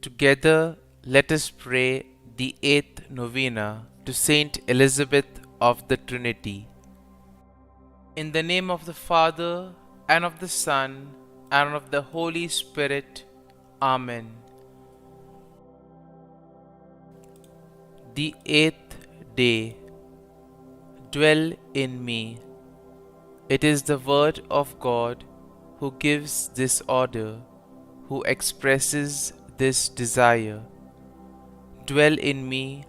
Together, let us pray the 8th Novena to Saint Elizabeth of the Trinity. In the name of the Father, and of the Son, and of the Holy Spirit. Amen. The 8th day. Dwell in me. It is the Word of God who gives this order, who expresses this desire. Dwell in me,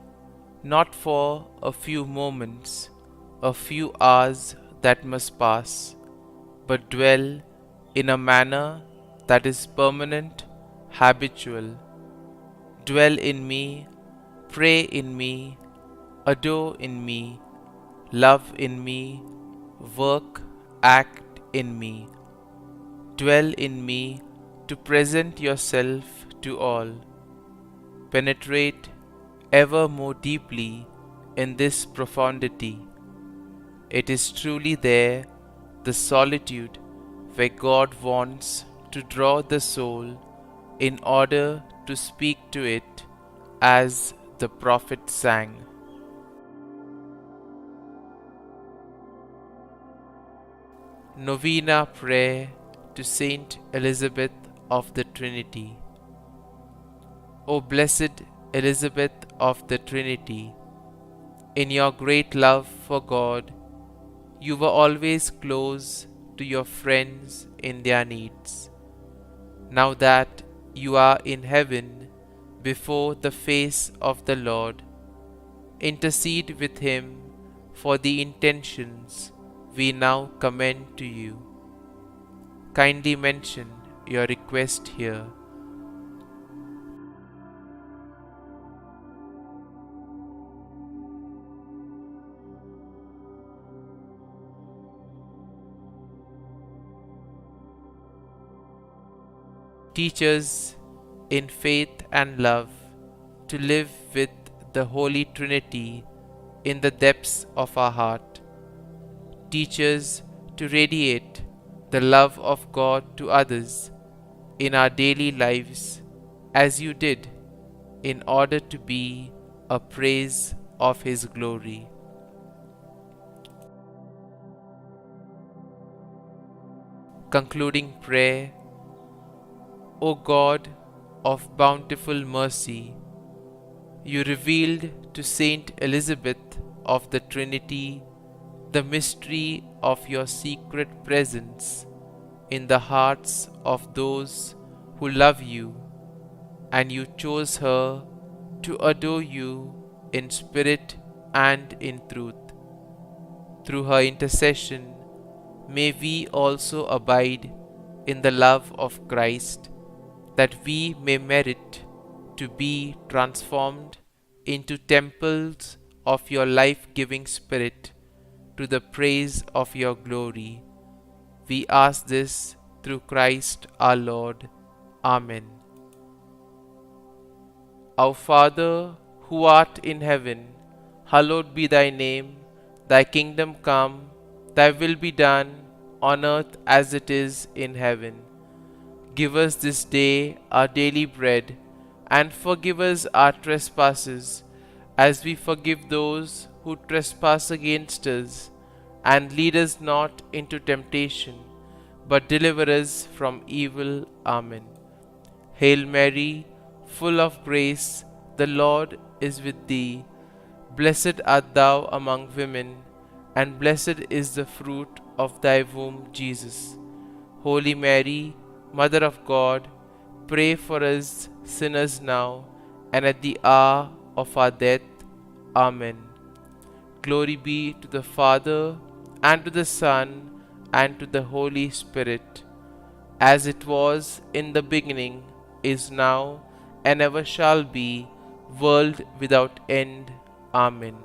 not for a few moments, a few hours that must pass, but dwell in a manner that is permanent, habitual. Dwell in me, pray in me, adore in me, love in me, work, act in me. Dwell in me to present yourself to all. Penetrate ever more deeply in this profundity. It is truly there, the solitude, where God wants to draw the soul in order to speak to it, as the prophet sang. Novena Prayer to Saint Elizabeth of the Trinity. O blessed Elizabeth of the Trinity, in your great love for God, you were always close to your friends in their needs. Now that you are in heaven before the face of the Lord, intercede with him for the intentions we now commend to you. Kindly mention your request here. Teach us in faith and love to live with the Holy Trinity in the depths of our heart. Teach us to radiate the love of God to others in our daily lives as you did, in order to be a praise of His glory. Concluding prayer. O God of bountiful mercy, you revealed to Saint Elizabeth of the Trinity the mystery of your secret presence in the hearts of those who love you, and you chose her to adore you in spirit and in truth. Through her intercession, may we also abide in the love of Christ, that we may merit to be transformed into temples of your life-giving Spirit, to the praise of your glory. We ask this through Christ our Lord. Amen. Our Father, who art in heaven, hallowed be thy name. Thy kingdom come, thy will be done, on earth as it is in heaven. Give us this day our daily bread, and forgive us our trespasses, as we forgive those who trespass against us. And lead us not into temptation, but deliver us from evil. Amen. Hail Mary, full of grace, the Lord is with thee. Blessed art thou among women, and blessed is the fruit of thy womb, Jesus. Holy Mary, Mother of God, pray for us sinners now and at the hour of our death. Amen. Glory be to the Father, and to the Son, and to the Holy Spirit, as it was in the beginning, is now, and ever shall be, world without end. Amen.